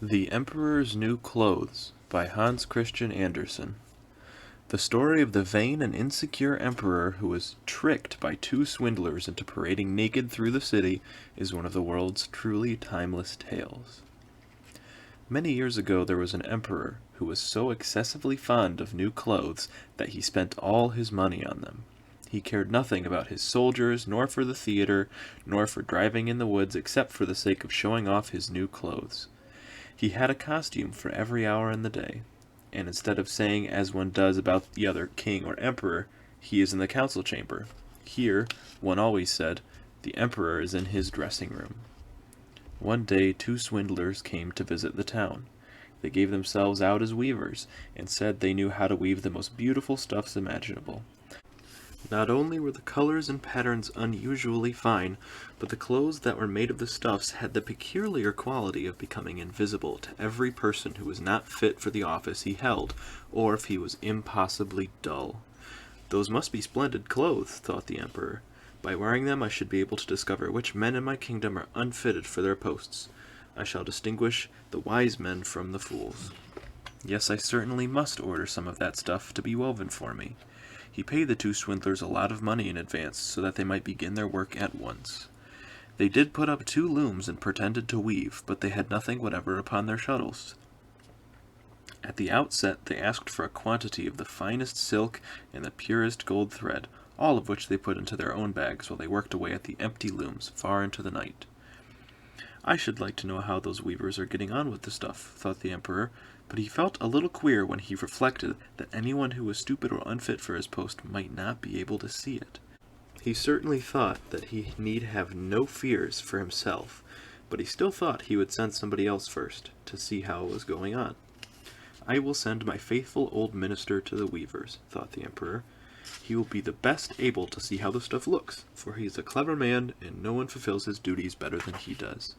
The Emperor's New Clothes by Hans Christian Andersen. The story of the vain and insecure emperor who was tricked by two swindlers into parading naked through the city is one of the world's truly timeless tales. Many years ago there was an emperor who was so excessively fond of new clothes that he spent all his money on them. He cared nothing about his soldiers, nor for the theater, nor for driving in the woods except for the sake of showing off his new clothes. He had a costume for every hour in the day, and instead of saying as one does about the other king or emperor, "He is in the council chamber," here one always said, "The emperor is in his dressing room." One day two swindlers came to visit the town. They gave themselves out as weavers, and said they knew how to weave the most beautiful stuffs imaginable. Not only were the colors and patterns unusually fine, but the clothes that were made of the stuffs had the peculiar quality of becoming invisible to every person who was not fit for the office he held, or if he was impossibly dull. "Those must be splendid clothes," thought the emperor. "By wearing them I should be able to discover which men in my kingdom are unfitted for their posts. I shall distinguish the wise men from the fools. Yes, I certainly must order some of that stuff to be woven for me." He paid the two swindlers a lot of money in advance so that they might begin their work at once. They did put up two looms and pretended to weave, but they had nothing whatever upon their shuttles. At the outset they asked for a quantity of the finest silk and the purest gold thread, all of which they put into their own bags while they worked away at the empty looms far into the night. "I should like to know how those weavers are getting on with the stuff," thought the emperor, but he felt a little queer when he reflected that anyone who was stupid or unfit for his post might not be able to see it. He certainly thought that he need have no fears for himself, but he still thought he would send somebody else first, to see how it was going on. "I will send my faithful old minister to the weavers," thought the emperor. "He will be the best able to see how the stuff looks, for he is a clever man, and no one fulfills his duties better than he does."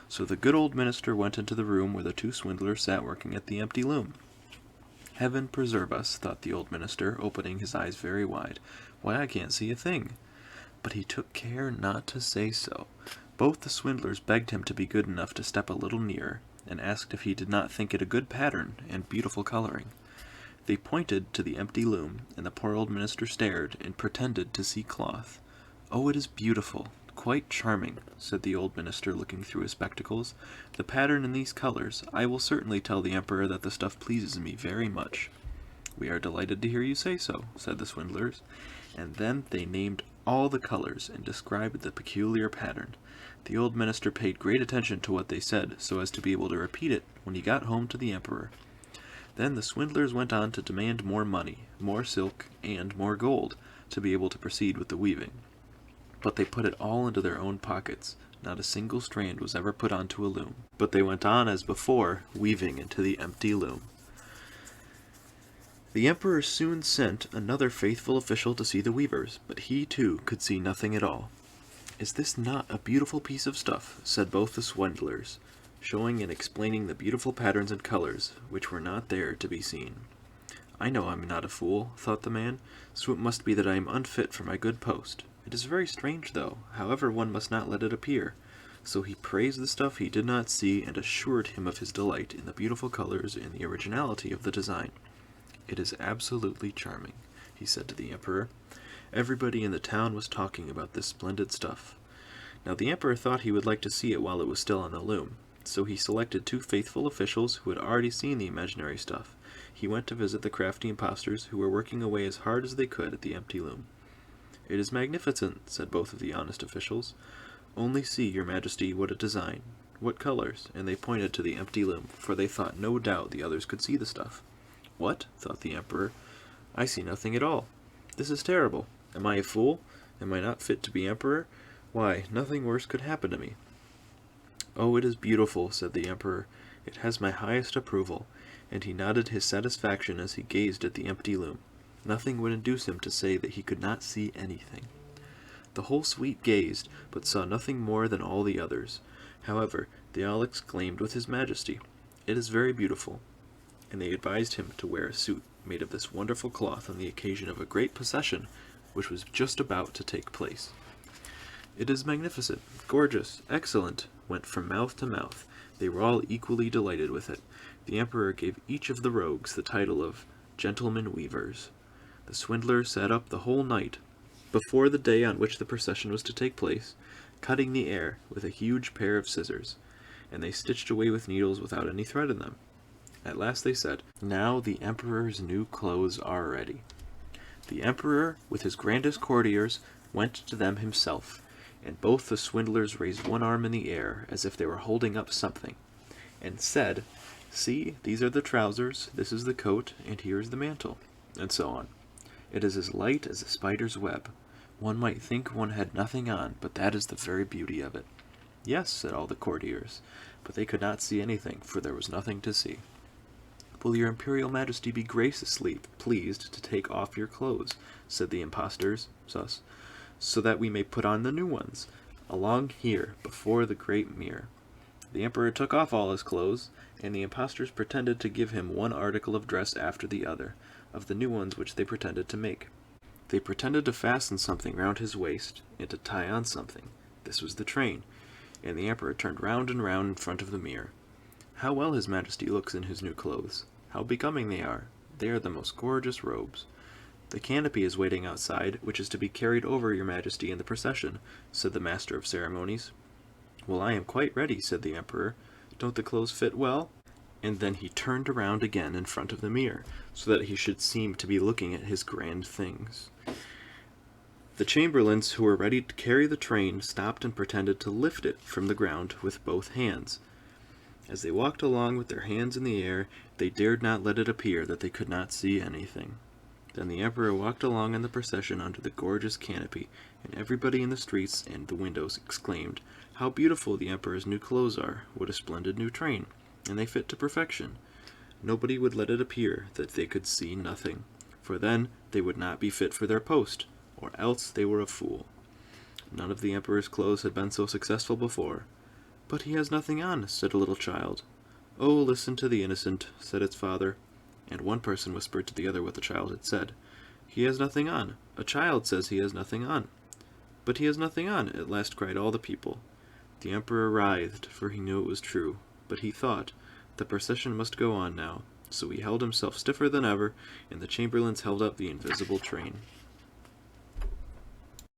So the good old minister went into the room where the two swindlers sat working at the empty loom. "Heaven preserve us," thought the old minister, opening his eyes very wide. "Why, I can't see a thing." But he took care not to say so. Both the swindlers begged him to be good enough to step a little nearer, and asked if he did not think it a good pattern and beautiful coloring. They pointed to the empty loom, and the poor old minister stared and pretended to see cloth. "Oh, it is beautiful, quite charming," said the old minister, looking through his spectacles. "The pattern in these colors, I will certainly tell the emperor that the stuff pleases me very much." "We are delighted to hear you say so," said the swindlers, and then they named all the colors and described the peculiar pattern. The old minister paid great attention to what they said, so as to be able to repeat it when he got home to the emperor. Then the swindlers went on to demand more money, more silk, and more gold, to be able to proceed with the weaving. But they put it all into their own pockets. Not a single strand was ever put onto a loom. But they went on as before, weaving into the empty loom. The emperor soon sent another faithful official to see the weavers, but he too could see nothing at all. "Is this not a beautiful piece of stuff?" said both the swindlers, showing and explaining the beautiful patterns and colors, which were not there to be seen. "I know I am not a fool," thought the man, "so it must be that I am unfit for my good post. It is very strange, though. However, one must not let it appear." So he praised the stuff he did not see, and assured him of his delight in the beautiful colors and the originality of the design. "It is absolutely charming," he said to the emperor. Everybody in the town was talking about this splendid stuff. Now the emperor thought he would like to see it while it was still on the loom, so he selected two faithful officials who had already seen the imaginary stuff. He went to visit the crafty impostors who were working away as hard as they could at the empty loom. "It is magnificent," said both of the honest officials. "Only see, your majesty, what a design, what colors," and they pointed to the empty loom, for they thought no doubt the others could see the stuff. "What?" thought the emperor. "I see nothing at all. This is terrible. Am I a fool? Am I not fit to be emperor? Why, nothing worse could happen to me." "Oh, it is beautiful," said the emperor. "It has my highest approval," and he nodded his satisfaction as he gazed at the empty loom. Nothing would induce him to say that he could not see anything. The whole suite gazed, but saw nothing more than all the others. However, they all exclaimed with his majesty, "It is very beautiful," and they advised him to wear a suit made of this wonderful cloth on the occasion of a great procession which was just about to take place. "It is magnificent, gorgeous, excellent," went from mouth to mouth. They were all equally delighted with it. The emperor gave each of the rogues the title of gentlemen weavers. The swindlers sat up the whole night, before the day on which the procession was to take place, cutting the air with a huge pair of scissors, and they stitched away with needles without any thread in them. At last they said, "Now the emperor's new clothes are ready." The emperor, with his grandest courtiers, went to them himself, and both the swindlers raised one arm in the air as if they were holding up something, and said, "See, these are the trousers, this is the coat, and here is the mantle," and so on. It is as light as a spider's web. One might think one had nothing on, but that is the very beauty of it. "Yes," said all the courtiers, but they could not see anything, for there was nothing to see. "Will your imperial majesty be graciously pleased to take off your clothes," said the impostors, "so that we may put on the new ones, along here, before the great mirror." The emperor took off all his clothes, and the impostors pretended to give him one article of dress after the other, of the new ones which they pretended to make. They pretended to fasten something round his waist, and to tie on something. This was the train, and the emperor turned round and round in front of the mirror. How well his majesty looks in his new clothes! How becoming they are! They are the most gorgeous robes. "The canopy is waiting outside, which is to be carried over your majesty in the procession," said the master of ceremonies. "Well, I am quite ready," said the emperor. "Don't the clothes fit well?" And then he turned around again in front of the mirror, so that he should seem to be looking at his grand things. The chamberlains who were ready to carry the train stopped and pretended to lift it from the ground with both hands. As they walked along with their hands in the air, they dared not let it appear that they could not see anything. Then the emperor walked along in the procession under the gorgeous canopy, and everybody in the streets and the windows exclaimed, "How beautiful the emperor's new clothes are! What a splendid new train! And they fit to perfection!" Nobody would let it appear that they could see nothing, for then they would not be fit for their post, or else they were a fool. None of the emperor's clothes had been so successful before. "But he has nothing on," said a little child. "Oh, listen to the innocent," said its father. And one person whispered to the other what the child had said. "He has nothing on. A child says he has nothing on." "But he has nothing on," at last cried all the people. The emperor writhed, for he knew it was true, but he thought, the procession must go on now, so he held himself stiffer than ever, and the chamberlains held up the invisible train.